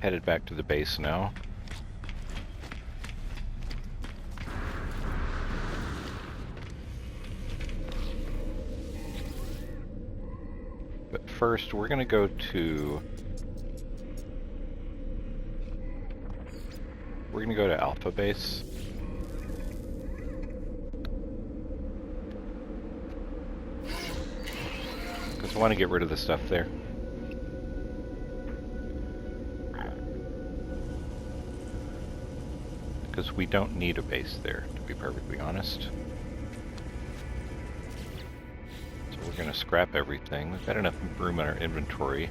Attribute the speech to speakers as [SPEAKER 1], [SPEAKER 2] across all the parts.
[SPEAKER 1] Headed back to the base now. But first, we're going to go to... We're going to go to Alpha Base. Because I want to get rid of the stuff there. Because we don't need a base there, to be perfectly honest. So we're going to scrap everything. We've got enough room in our inventory.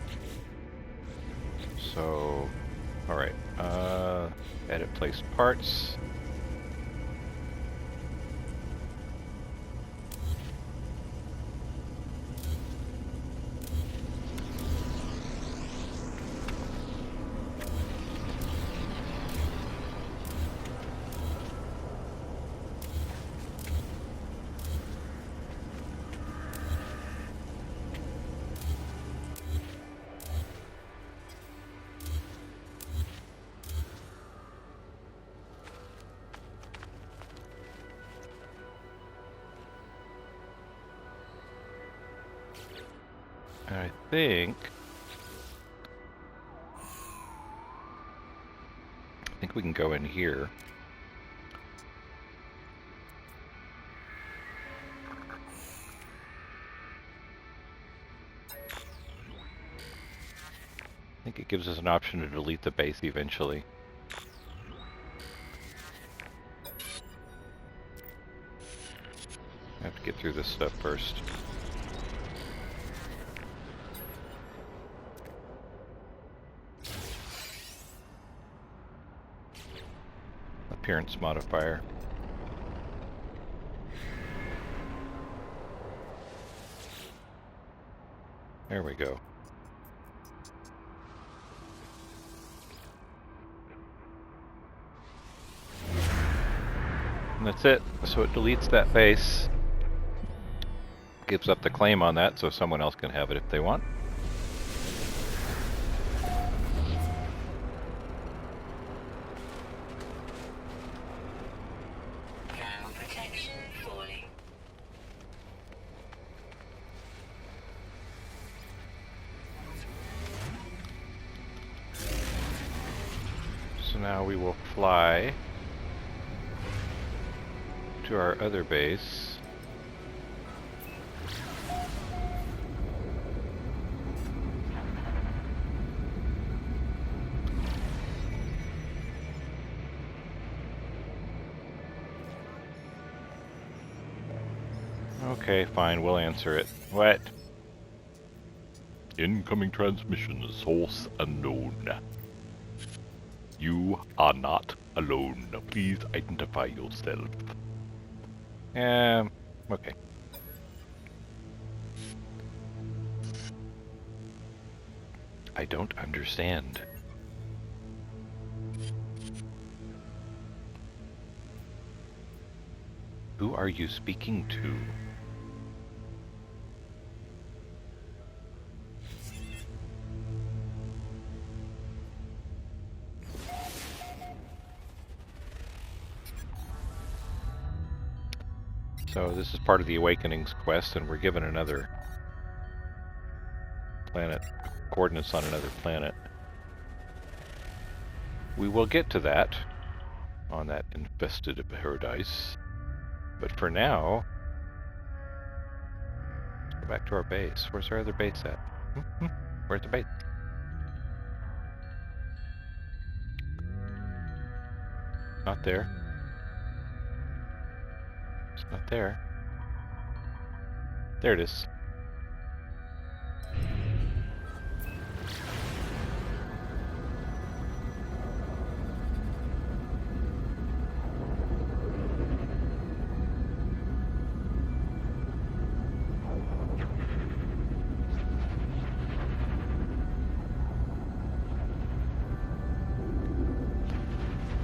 [SPEAKER 1] So, alright. Edit place parts. I think we can go in here. I think it gives us an option to delete the base eventually. I have to get through this stuff first. Appearance modifier. There we go. And that's it. So it deletes that base. Gives up the claim on that so someone else can have it if they want. So now we will fly to our other base. Okay, fine, we'll answer it. What? Incoming transmission, source unknown. You are not alone. Please identify yourself. Okay. I don't understand. Who are you speaking to? So this is part of the Awakenings quest, and we're given another planet, coordinates on another planet. We will get to that on that infested paradise, but for now, let's go back to our base. Where's our other base at? Where's the base? Not there. It's not there. There it is.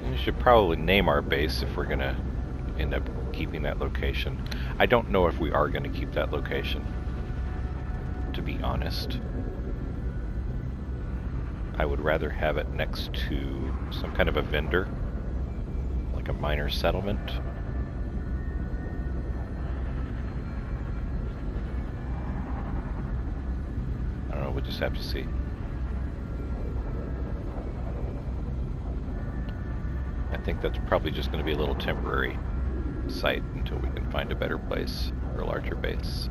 [SPEAKER 1] We should probably name our base if we're gonna end up keeping that location. I don't know if we are going to keep that location, to be honest. I would rather have it next to some kind of a vendor, like a minor settlement. I don't know, we'll just have to see. I think that's probably just going to be a little temporary site until we can find a better place for a larger base.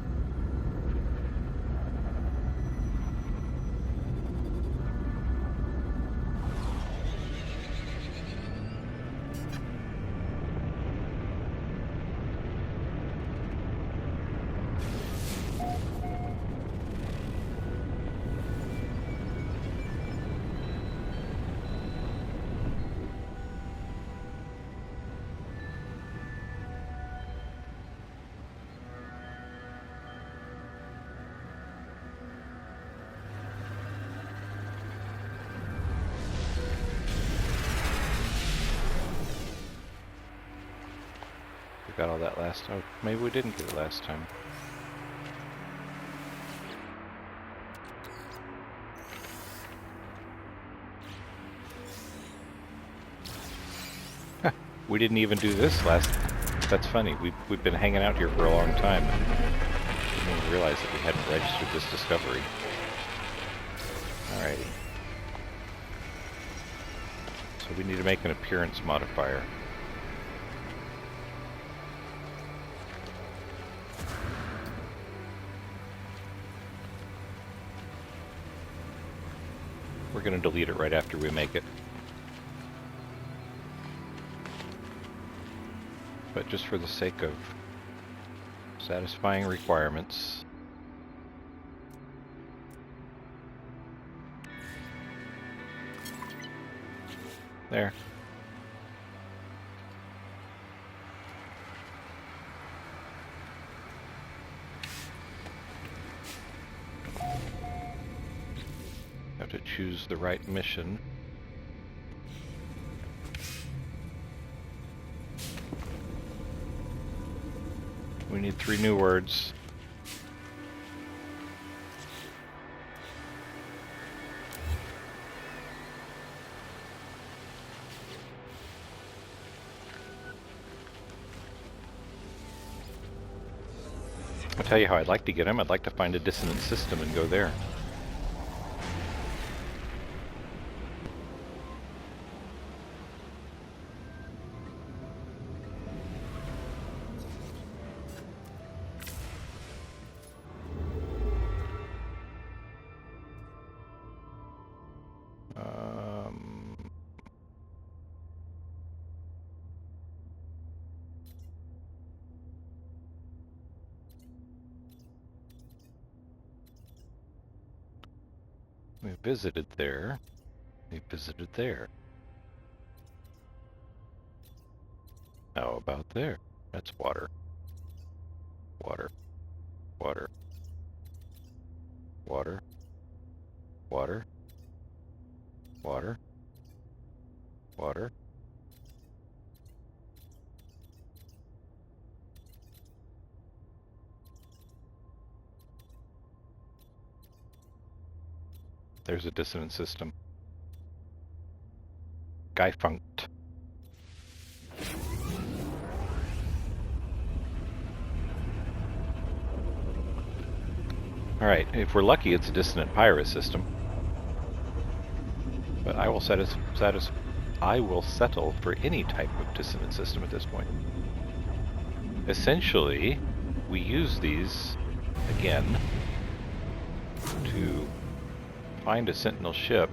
[SPEAKER 1] Got all that last time. Maybe we didn't get it last time. Huh, we didn't even do this last. That's funny. We've been hanging out here for a long time and didn't even realize that we hadn't registered this discovery. Alrighty. So we need to make an appearance modifier. We're going to delete it right after we make it. But just for the sake of satisfying requirements. There. Have to choose the right mission. We need 3 new words. I'll tell you how I'd like to get them. I'd like to find a dissonant system and go there. We visited there. We visited there. How about there? That's water. Water. Water. Water. Water. Water. Water. There's a dissonant system. Guyfunct. Alright, if we're lucky it's a dissonant Pyrus system. But I will settle for any type of dissonant system at this point. Essentially, we use these again to find a Sentinel ship.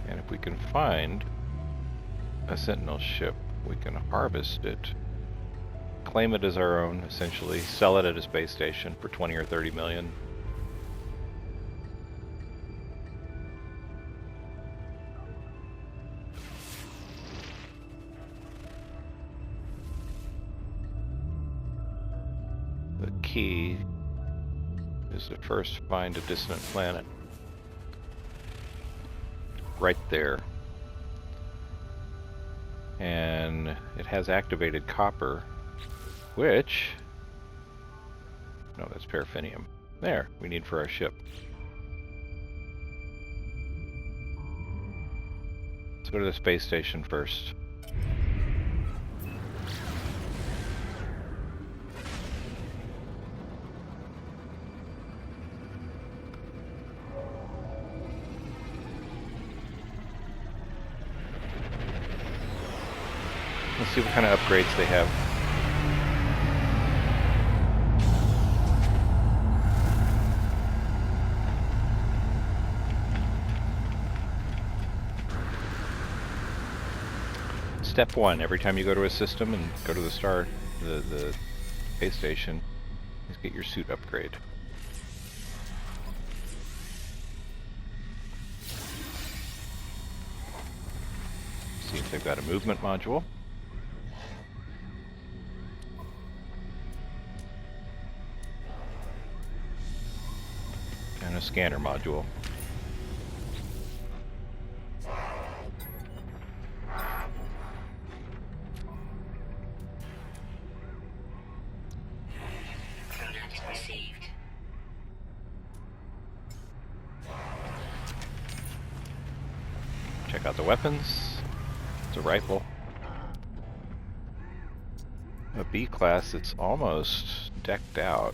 [SPEAKER 1] And if we can find a Sentinel ship, we can harvest it, claim it as our own, essentially, sell it at a space station for 20 or 30 million. The key is to first find a dissonant planet. Right there. And it has activated copper, which... No, that's paraffinium. There, we need for our ship. Let's go to the space station first. Let's see what kind of upgrades they have. Step 1, every time you go to a system and go to the the space station, is get your suit upgrade. See if they've got a movement module. And a scanner module. Check out the weapons. It's a rifle. A B class that's almost decked out.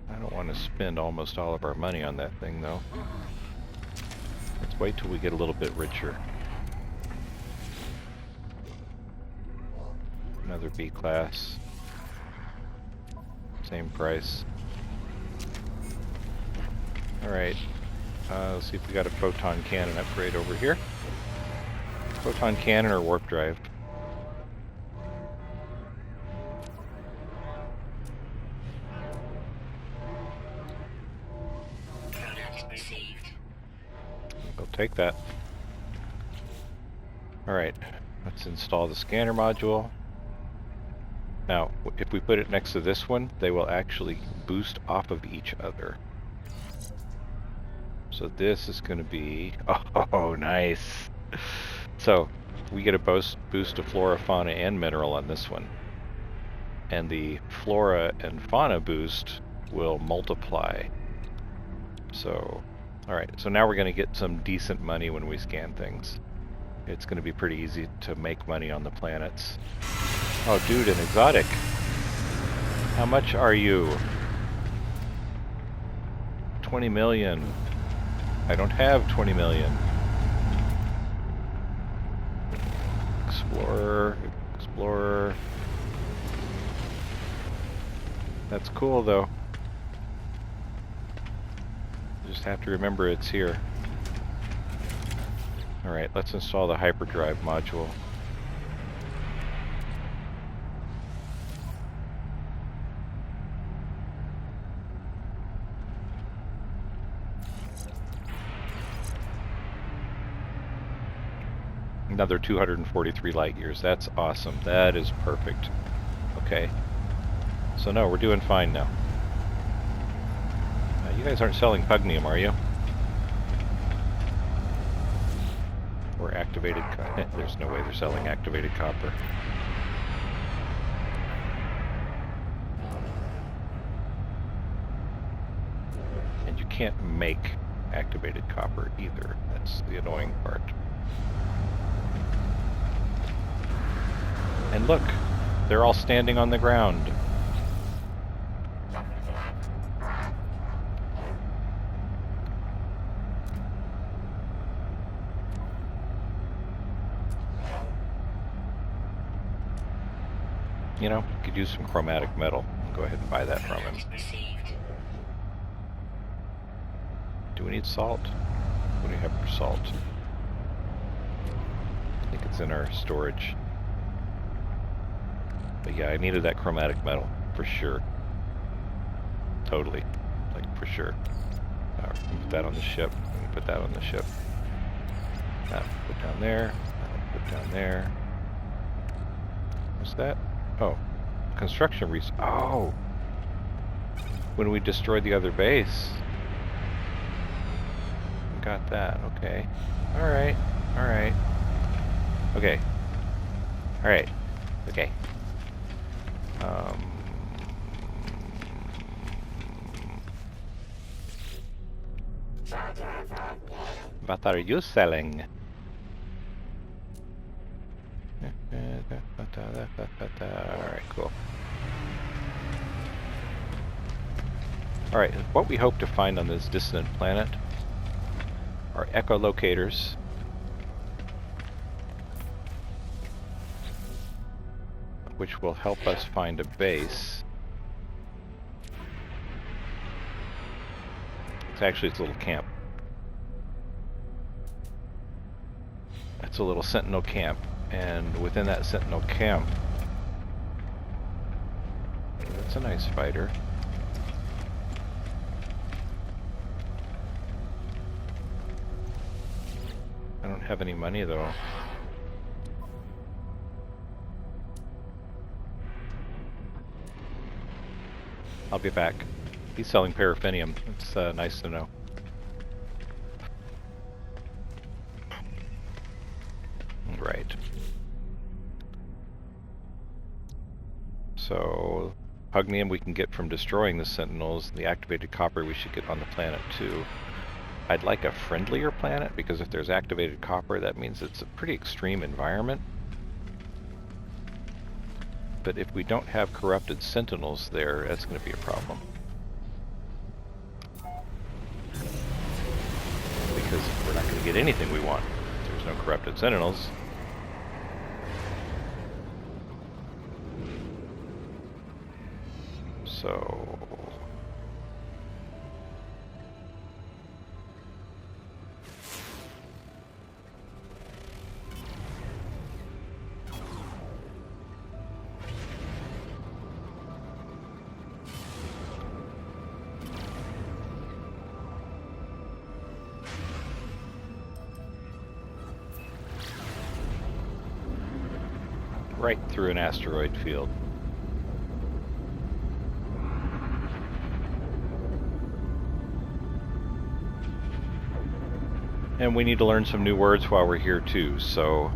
[SPEAKER 1] I don't want to spend almost all of our money on that thing though. Let's wait till we get a little bit richer. Another B class. Same price. Alright. Let's see if we got a photon cannon upgrade over here. Photon cannon or warp drive? We'll take that. Alright, let's install the scanner module. Now, if we put it next to this one, they will actually boost off of each other. So this is going to be... Oh, nice! So, we get a boost of flora, fauna, and mineral on this one. And the flora and fauna boost will multiply. So, alright, so now we're going to get some decent money when we scan things. It's going to be pretty easy to make money on the planets. Oh, dude, an exotic. How much are you? 20 million. I don't have 20 million. Explorer, explorer. That's cool though. Just have to remember it's here. Alright, let's install the hyperdrive module. Another 243 light years. That's awesome. That is perfect. Okay. So no, we're doing fine now. You guys aren't selling pugnium, are you? Or activated... There's no way they're selling activated copper. And you can't make activated copper either. That's the annoying part. And look, they're all standing on the ground. You know, you could use some chromatic metal. Go ahead and buy that from him. Do we need salt? What do we have for salt? I think it's in our storage. But yeah, I needed that chromatic metal, for sure. Totally. Like, for sure. Put that on the ship. Put that on the ship. That put down there. That put down there. What's that? Oh. Construction Oh! When we destroyed the other base. Got that, okay. Alright, alright. Okay. Alright. Okay. What are you selling? Alright, cool. Alright, what we hope to find on this distant planet are echolocators. Which will help us find a base. It's a little camp. It's a little sentinel camp, and within that sentinel camp, that's a nice fighter. I don't have any money though. I'll be back. He's selling paraffinium. It's nice to know. Right. So, Hugnium we can get from destroying the Sentinels. The activated copper we should get on the planet too. I'd like a friendlier planet, because if there's activated copper, that means it's a pretty extreme environment. But if we don't have corrupted Sentinels there, that's going to be a problem. Because we're not going to get anything we want. There's no corrupted Sentinels. So... right through an asteroid field. And we need to learn some new words while we're here too, so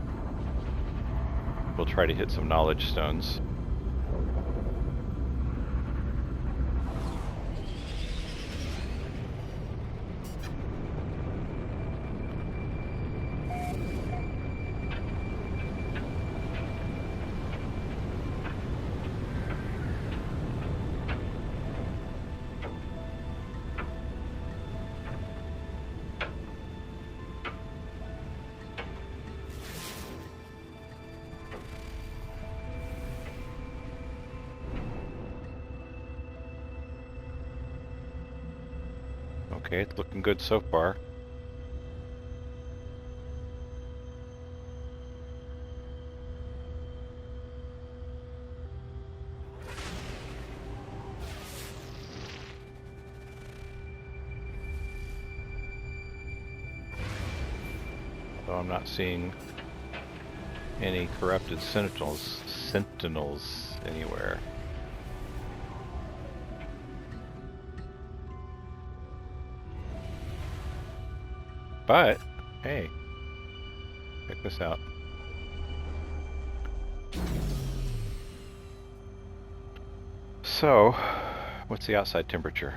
[SPEAKER 1] we'll try to hit some knowledge stones. Okay, it's looking good so far. Though I'm not seeing any corrupted sentinels anywhere. But, hey, check this out. So, what's the outside temperature?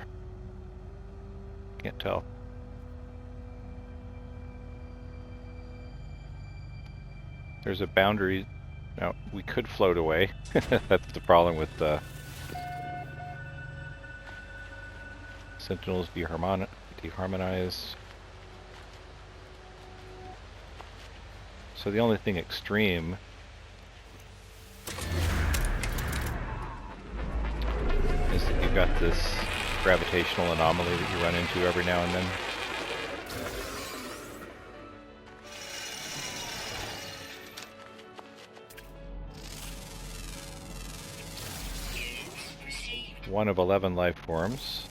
[SPEAKER 1] Can't tell. There's a boundary. Now, we could float away. That's the problem with Sentinels deharmonized. So the only thing extreme is that you've got this gravitational anomaly that you run into every now and then. One of 11 life forms.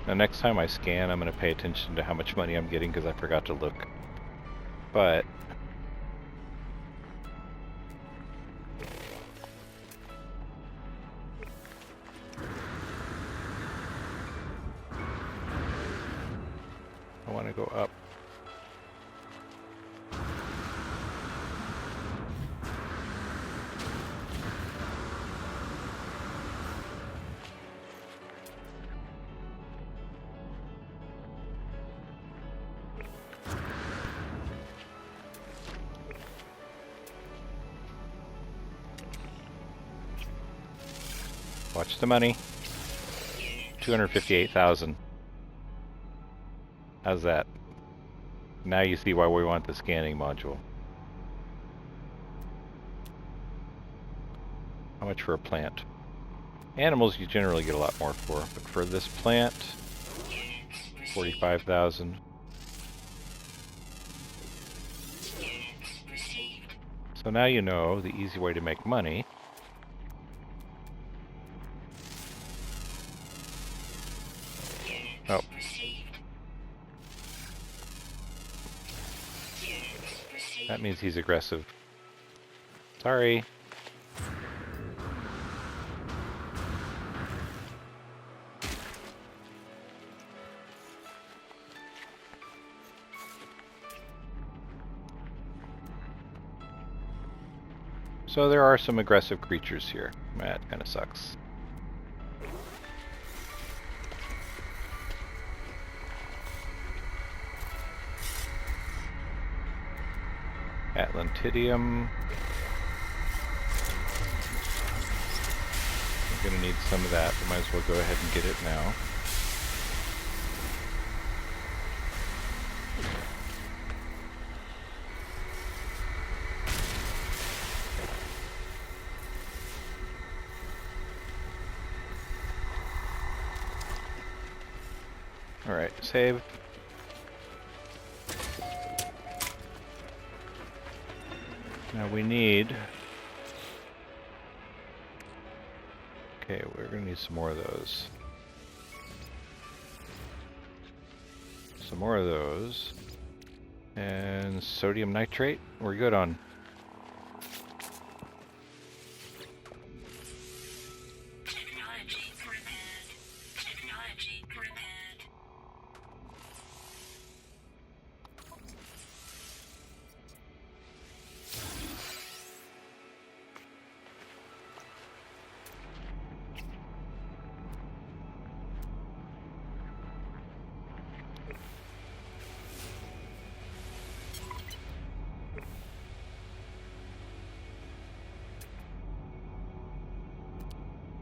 [SPEAKER 1] Now next time I scan, I'm going to pay attention to how much money I'm getting, because I forgot to look. But go up. Watch the money. 258,000. How's that? Now you see why we want the scanning module. How much for a plant? Animals you generally get a lot more for, but for this plant, 45,000. So now you know the easy way to make money. Oh. That means he's aggressive. Sorry. So there are some aggressive creatures here. That kind of sucks. Atlantidium. We're gonna need some of that. We might as well go ahead and get it now. Alright, save. Now we need... Okay, we're gonna need some more of those. Some more of those. And sodium nitrate, we're good on.
[SPEAKER 2] Technology prepared. Technology prepared.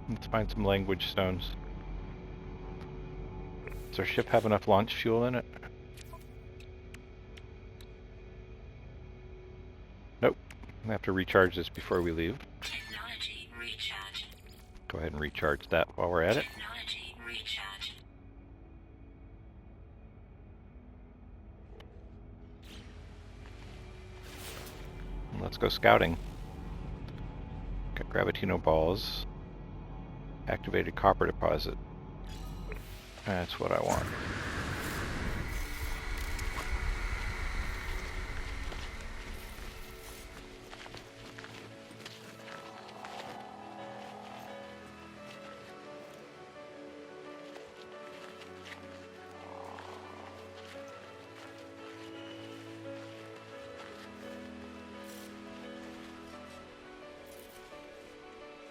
[SPEAKER 1] Let's find some language stones. Does our ship have enough launch fuel in it? Nope. I have to recharge this before we leave.
[SPEAKER 2] Technology recharge.
[SPEAKER 1] Go ahead and recharge that while we're at it.
[SPEAKER 2] Technology recharge.
[SPEAKER 1] And let's go scouting. Got gravitino balls. Activated copper deposit. That's what I want.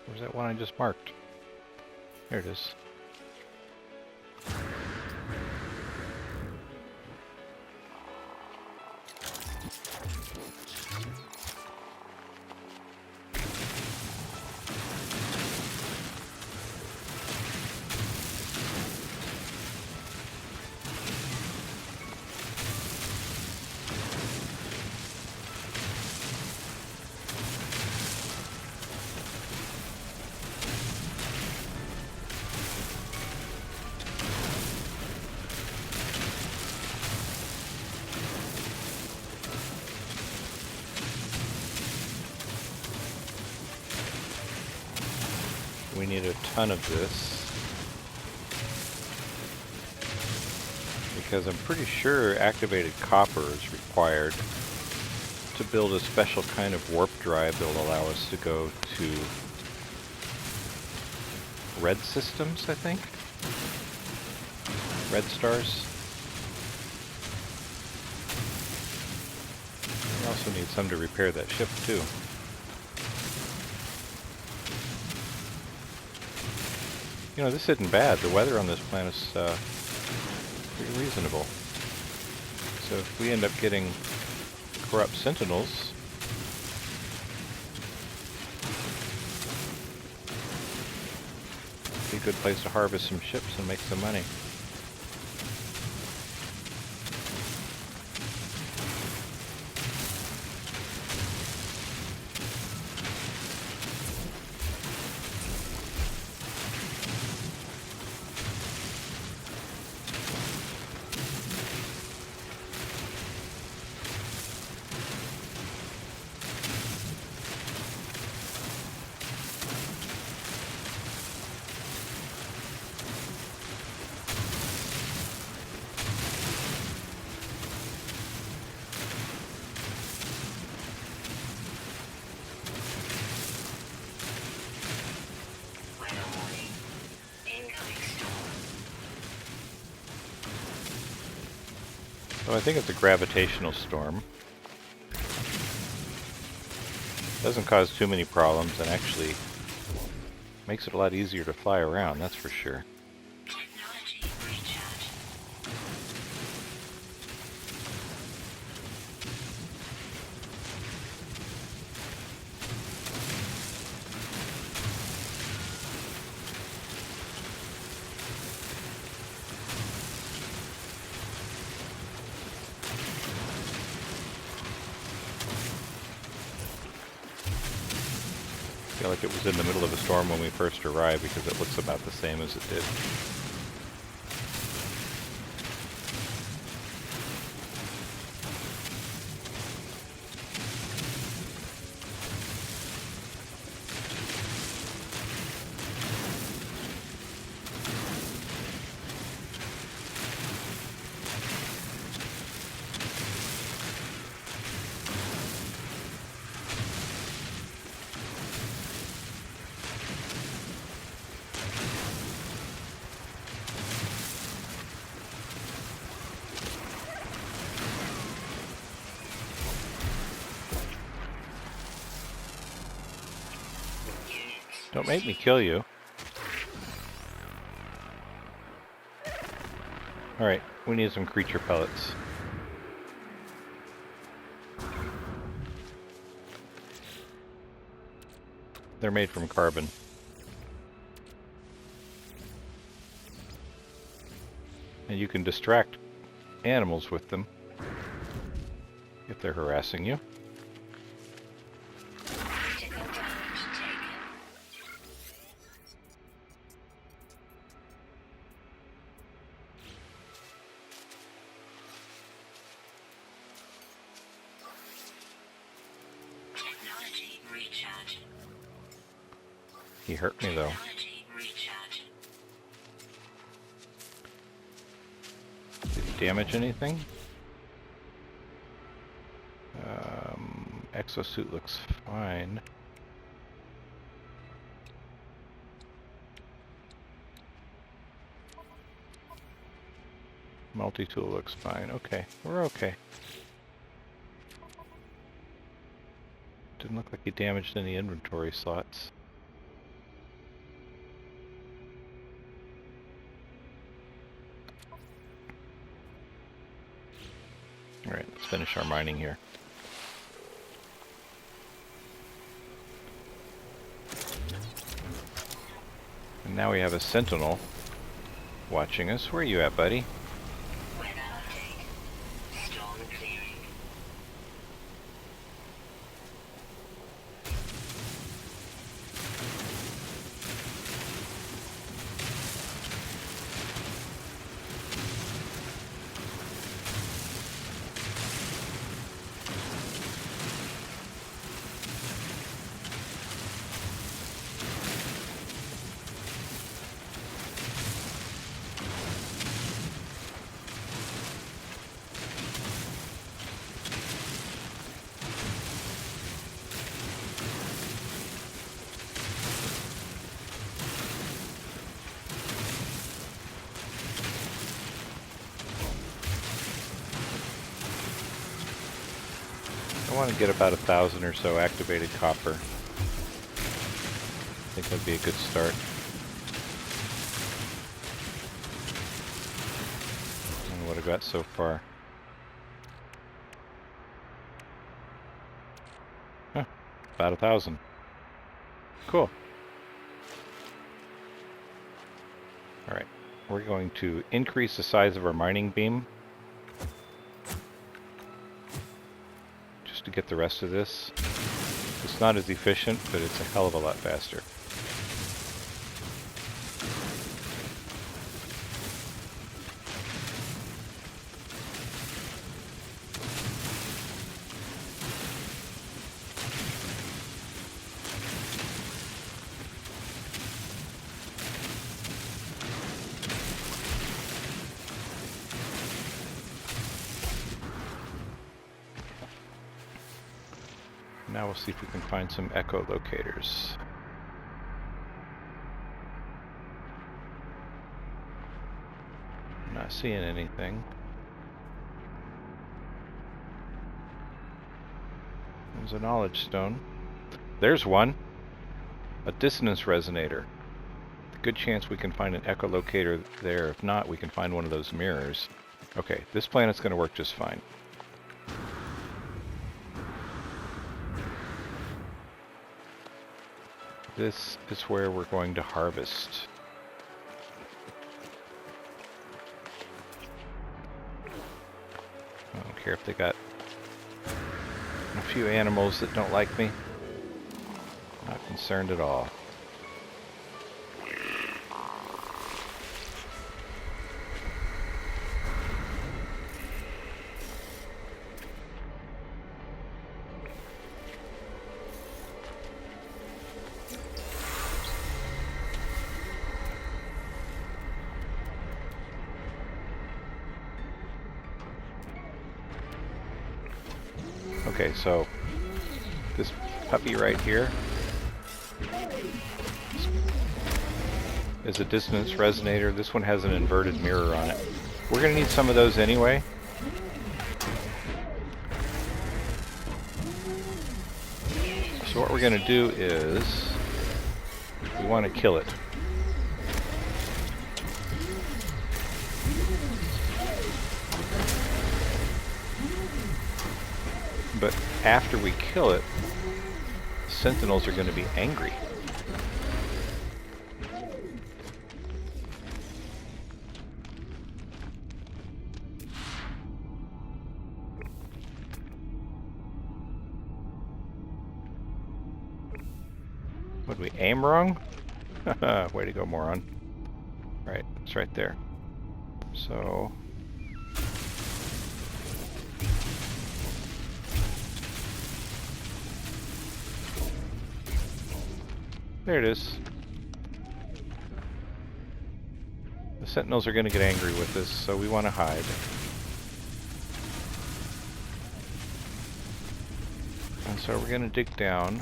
[SPEAKER 1] Where's that one I just marked? There it is. We need a ton of this, because I'm pretty sure activated copper is required to build a special kind of warp drive that will allow us to go to red systems, I think? Red stars? also need some to repair that ship, too. You know, this isn't bad. The weather on this planet's pretty reasonable. So if we end up getting corrupt sentinels, it'd be a good place to harvest some ships and make some money.
[SPEAKER 2] Weather warning. Incoming storm.
[SPEAKER 1] So I think it's a gravitational storm. Doesn't cause too many problems and actually makes it a lot easier to fly around, that's for sure.
[SPEAKER 2] Technology recharge.
[SPEAKER 1] I feel like it was in the middle of a storm when we first arrived because it looks about the same as it did. Don't make me kill you. Alright, we need some creature pellets. They're made from carbon. And you can distract animals with them if they're harassing you.
[SPEAKER 2] Critical damage taken. Technology recharge.
[SPEAKER 1] He hurt me though.
[SPEAKER 2] Technology recharge.
[SPEAKER 1] Did he damage anything? Exosuit looks fine. Multi-tool looks fine. Okay, we're okay. Didn't look like he damaged any inventory slots. Alright, let's finish our mining here. And now we have a sentinel watching us. Where are you at, buddy?
[SPEAKER 2] Weather update. Storm clearing.
[SPEAKER 1] I want to get about 1,000 or so activated copper. I think that'd be a good start. And what I got so far. Huh, about 1,000. Cool. Alright, we're going to increase the size of our mining beam just to get the rest of this. It's not as efficient, but it's a hell of a lot faster. Now we'll see if we can find some echolocators. Not seeing anything. There's a knowledge stone. There's one! A dissonance resonator. Good chance we can find an echolocator there. If not, we can find one of those mirrors. Okay, this planet's going to work just fine. This is where we're going to harvest. I don't care if they got a few animals that don't like me. Not concerned at all. Okay, so this puppy right here is a dissonance resonator. This one has an inverted mirror on it. We're going to need some of those anyway. So what we're going to do is we want to kill it. But after we kill it, sentinels are going to be angry. Would we aim wrong? Way to go, moron. Right, it's right there. So... there it is. The sentinels are going to get angry with us, so we want to hide. And so we're going to dig down.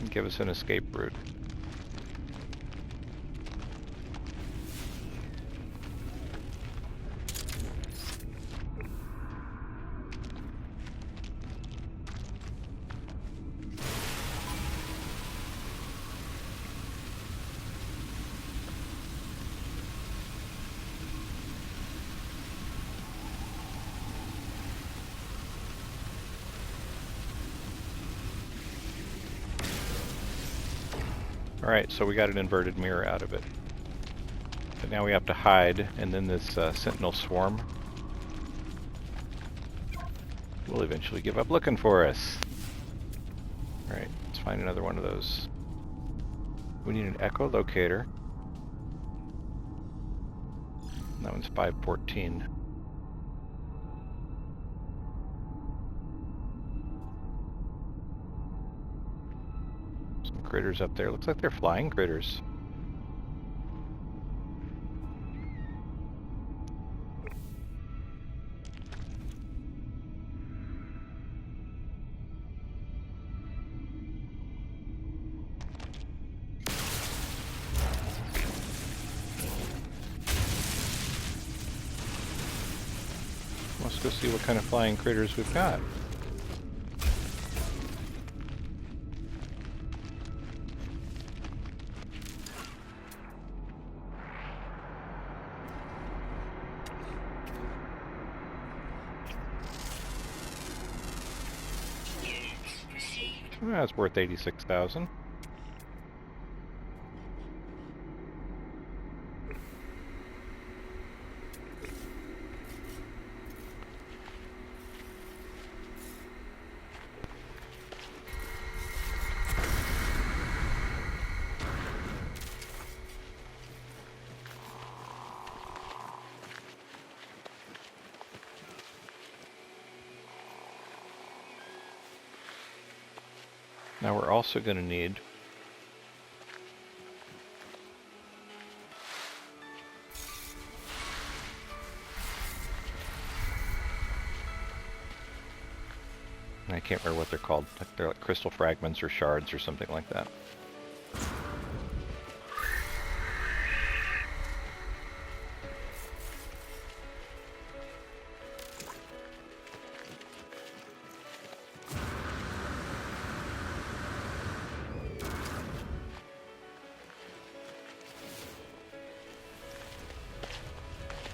[SPEAKER 1] And give us an escape route. Alright, so we got an inverted mirror out of it. But now we have to hide, and then this sentinel swarm will eventually give up looking for us. Alright, let's find another one of those. We need an echolocator. That one's 514. Critters up there. Looks like they're flying critters. Let's go see what kind of flying critters we've got.
[SPEAKER 2] Units received.
[SPEAKER 1] That's worth 86,000. Now we're also going to need I can't remember what they're called. They're like crystal fragments or shards or something like that.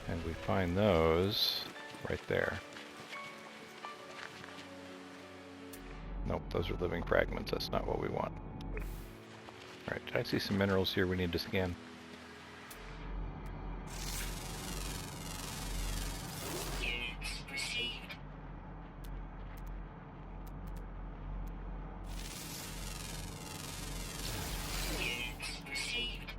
[SPEAKER 1] And we find those right there. Nope, those are living fragments. That's not what we want. Alright, did I see some minerals here we need to scan?
[SPEAKER 2] Units received. Units received.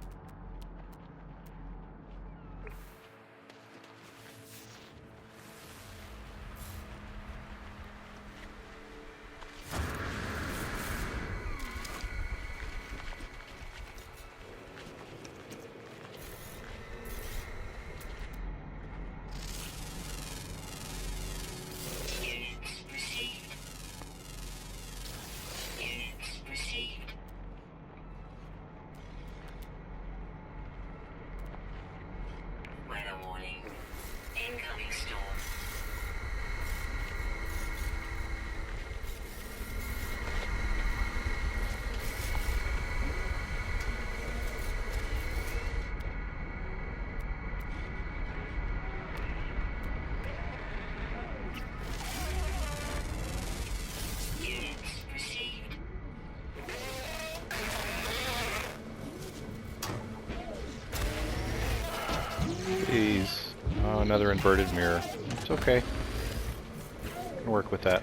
[SPEAKER 2] Units received. Units received. Weather warning. Incoming storm. Units received.
[SPEAKER 1] Jeez. Oh, another inverted mirror. It's okay. Can work with that.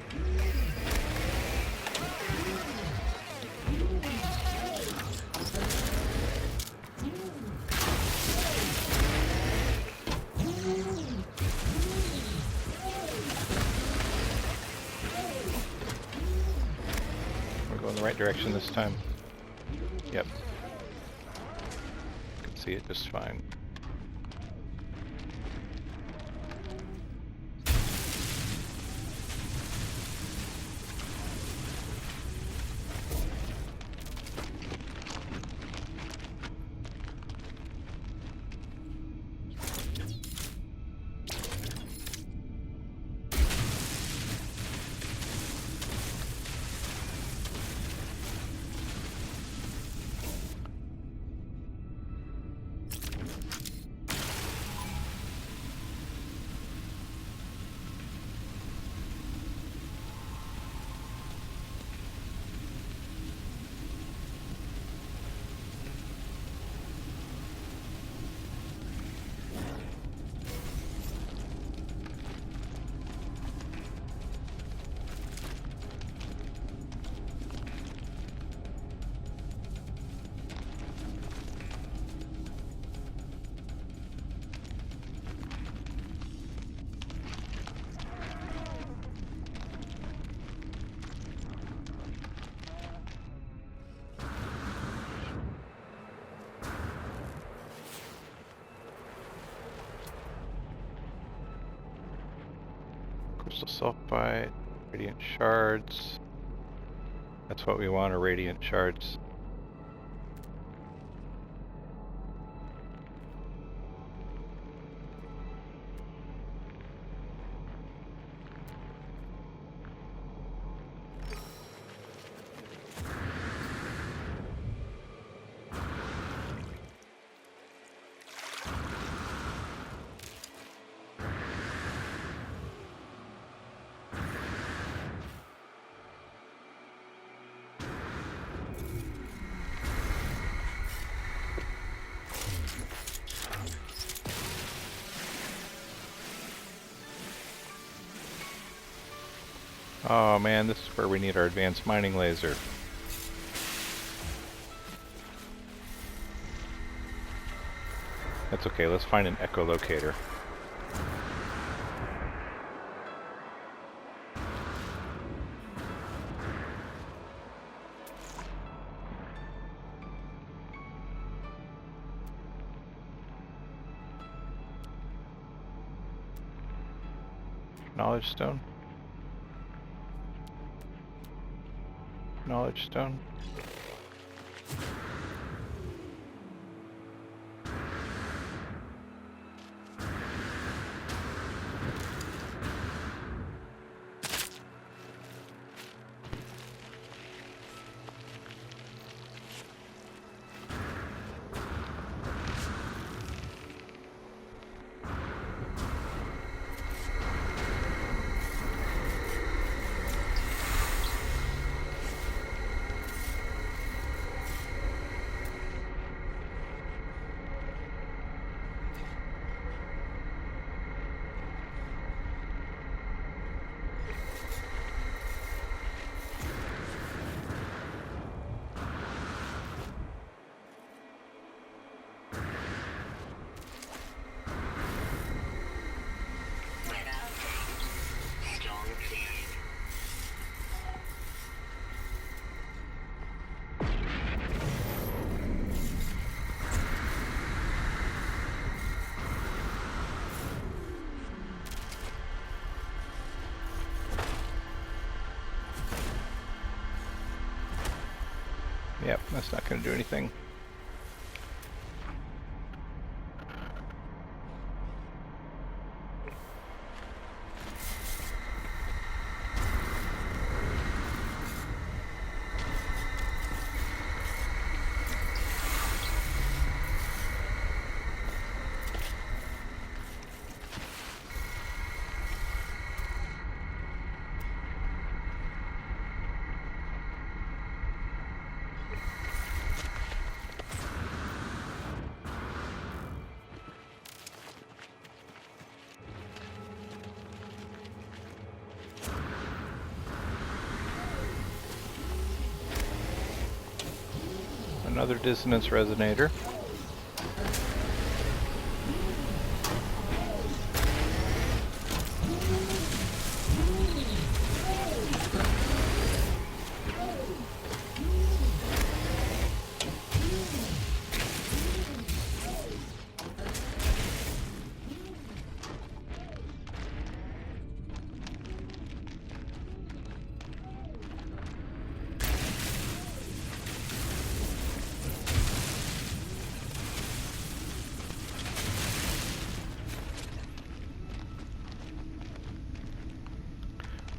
[SPEAKER 1] We're going the right direction this time. Yep. Can see it just fine. Crystal sulfide, radiant shards. That's what we want, are radiant shards. Oh man, this is where we need our advanced mining laser. That's okay, let's find an echolocator. Knowledge stone? Knowledge stone?
[SPEAKER 2] Weather update. Storm clearing.
[SPEAKER 1] Yep, that's not going to do anything. Another dissonance resonator.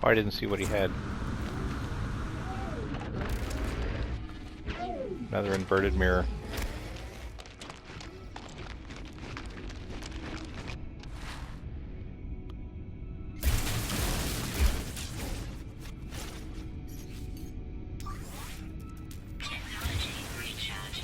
[SPEAKER 1] Oh, I didn't see what he had. Another inverted mirror.
[SPEAKER 2] Technology recharge.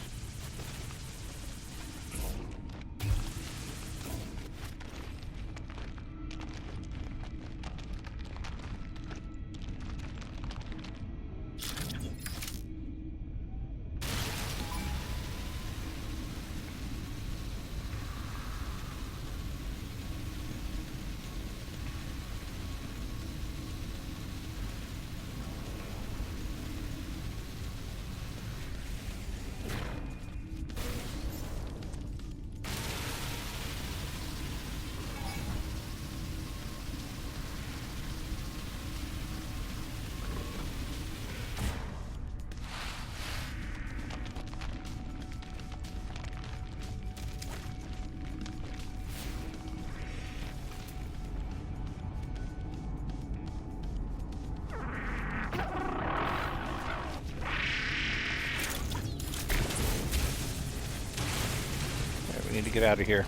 [SPEAKER 2] Yeah, we need to get out of here.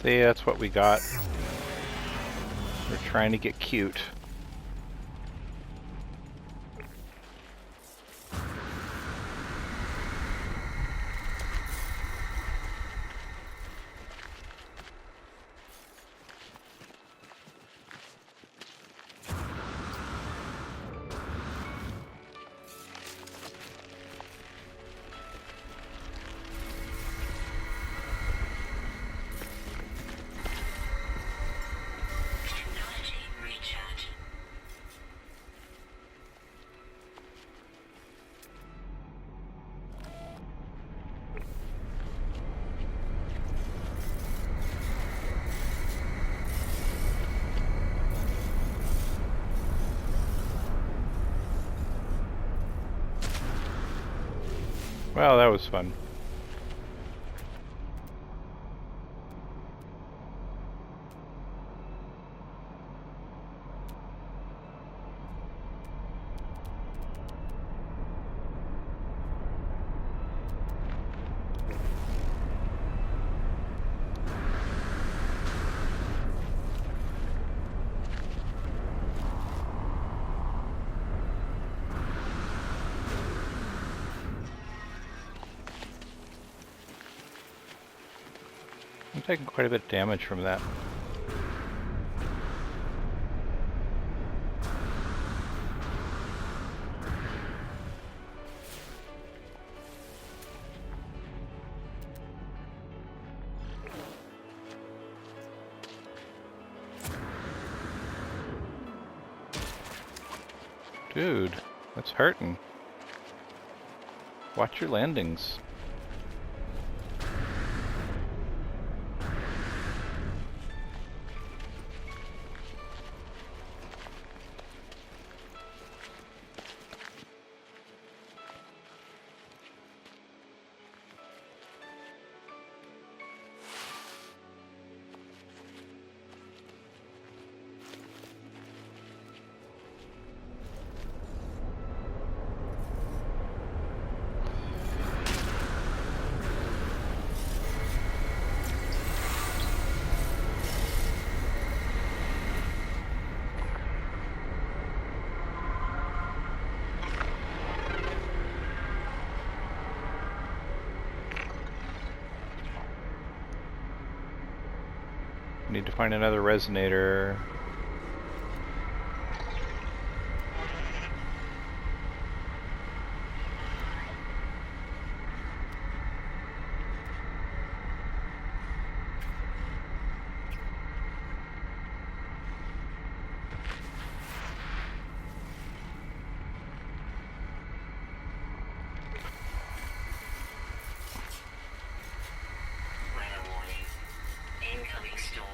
[SPEAKER 1] See, that's what we got. We're trying to get cute.
[SPEAKER 2] Technology recharge.
[SPEAKER 1] Well, that was fun. I'm taking quite a bit of damage from that. Dude, that's hurting. Watch your landings. Need to find another resonator.
[SPEAKER 2] Weather warning. Incoming storm.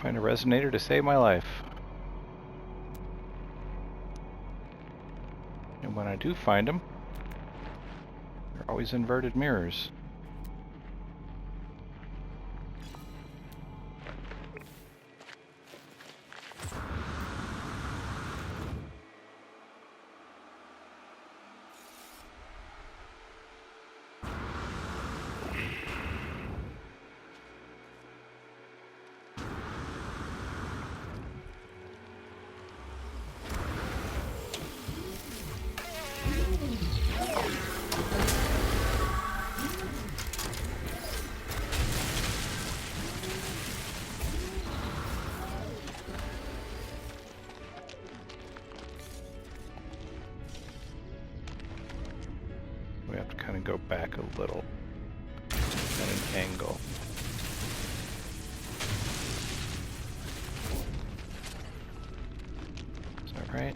[SPEAKER 1] Find a resonator to save my life. And when I do find them, they're always inverted mirrors. We have to kind of go back a little at an angle. Is that right?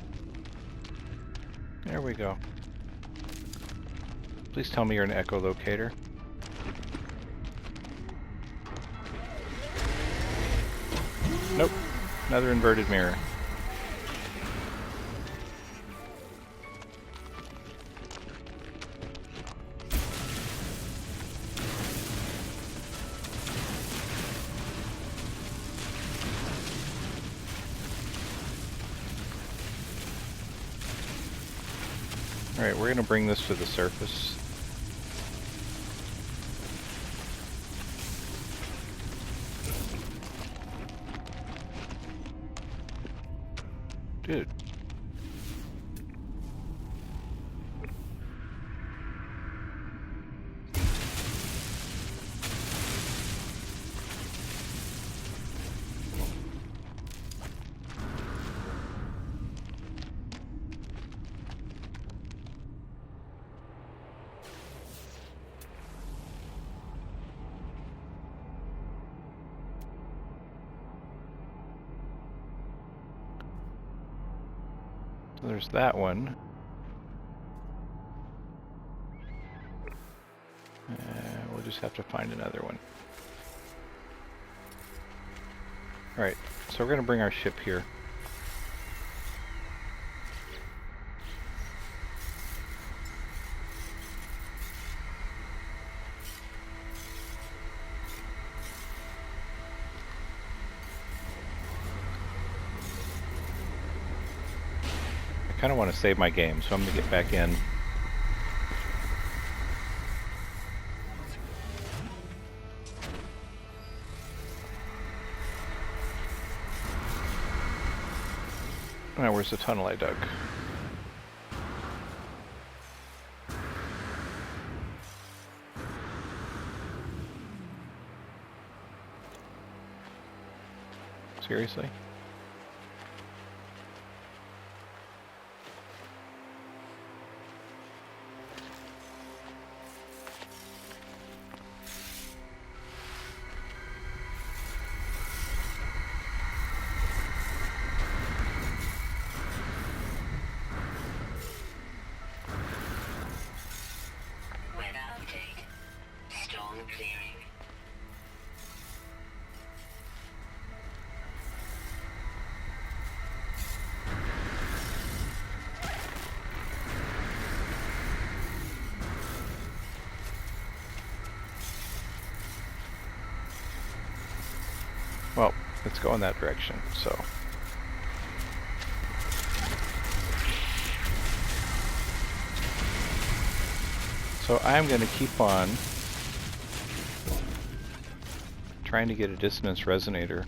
[SPEAKER 1] There we go. Please tell me you're an echolocator. Nope. Another inverted mirror. Alright, we're going to bring this to the surface. Dude. So there's that one. We'll just have to find another one. Alright, so we're going to bring our ship here. I kind of want to save my game, so I'm going to get back in. Now, where's the tunnel I dug? Seriously?
[SPEAKER 2] Weather update. Storm clearing.
[SPEAKER 1] Well, let's go in that direction, so. So I'm going to keep on trying to get a dissonance resonator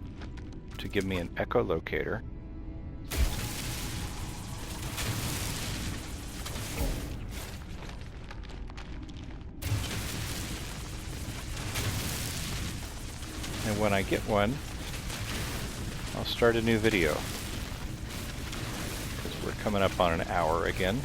[SPEAKER 1] to give me an echolocator. And when I get one, I'll start a new video, because we're coming up on an hour again.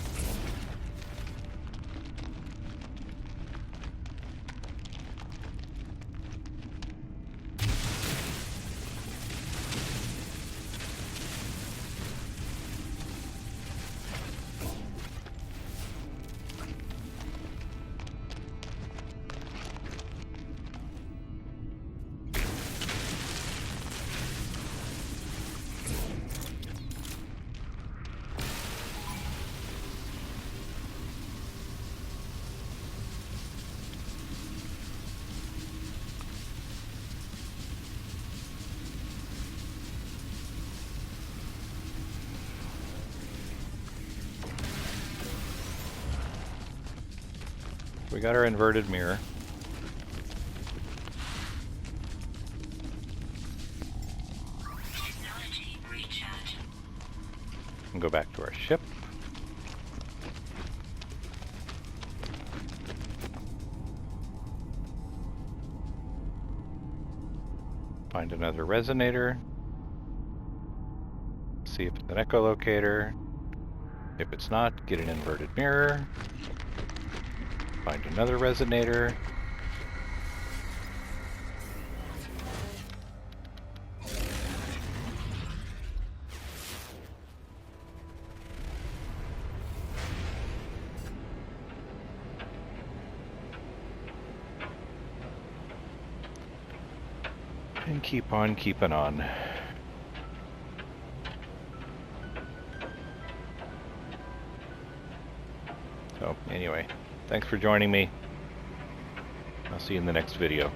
[SPEAKER 1] We got our inverted mirror.
[SPEAKER 2] Technology recharge.
[SPEAKER 1] And go back to our ship. Find another resonator. See if it's an echolocator. If it's not, get an inverted mirror. Find another resonator. And keep on keeping on. So, anyway, thanks for joining me. I'll see you in the next video.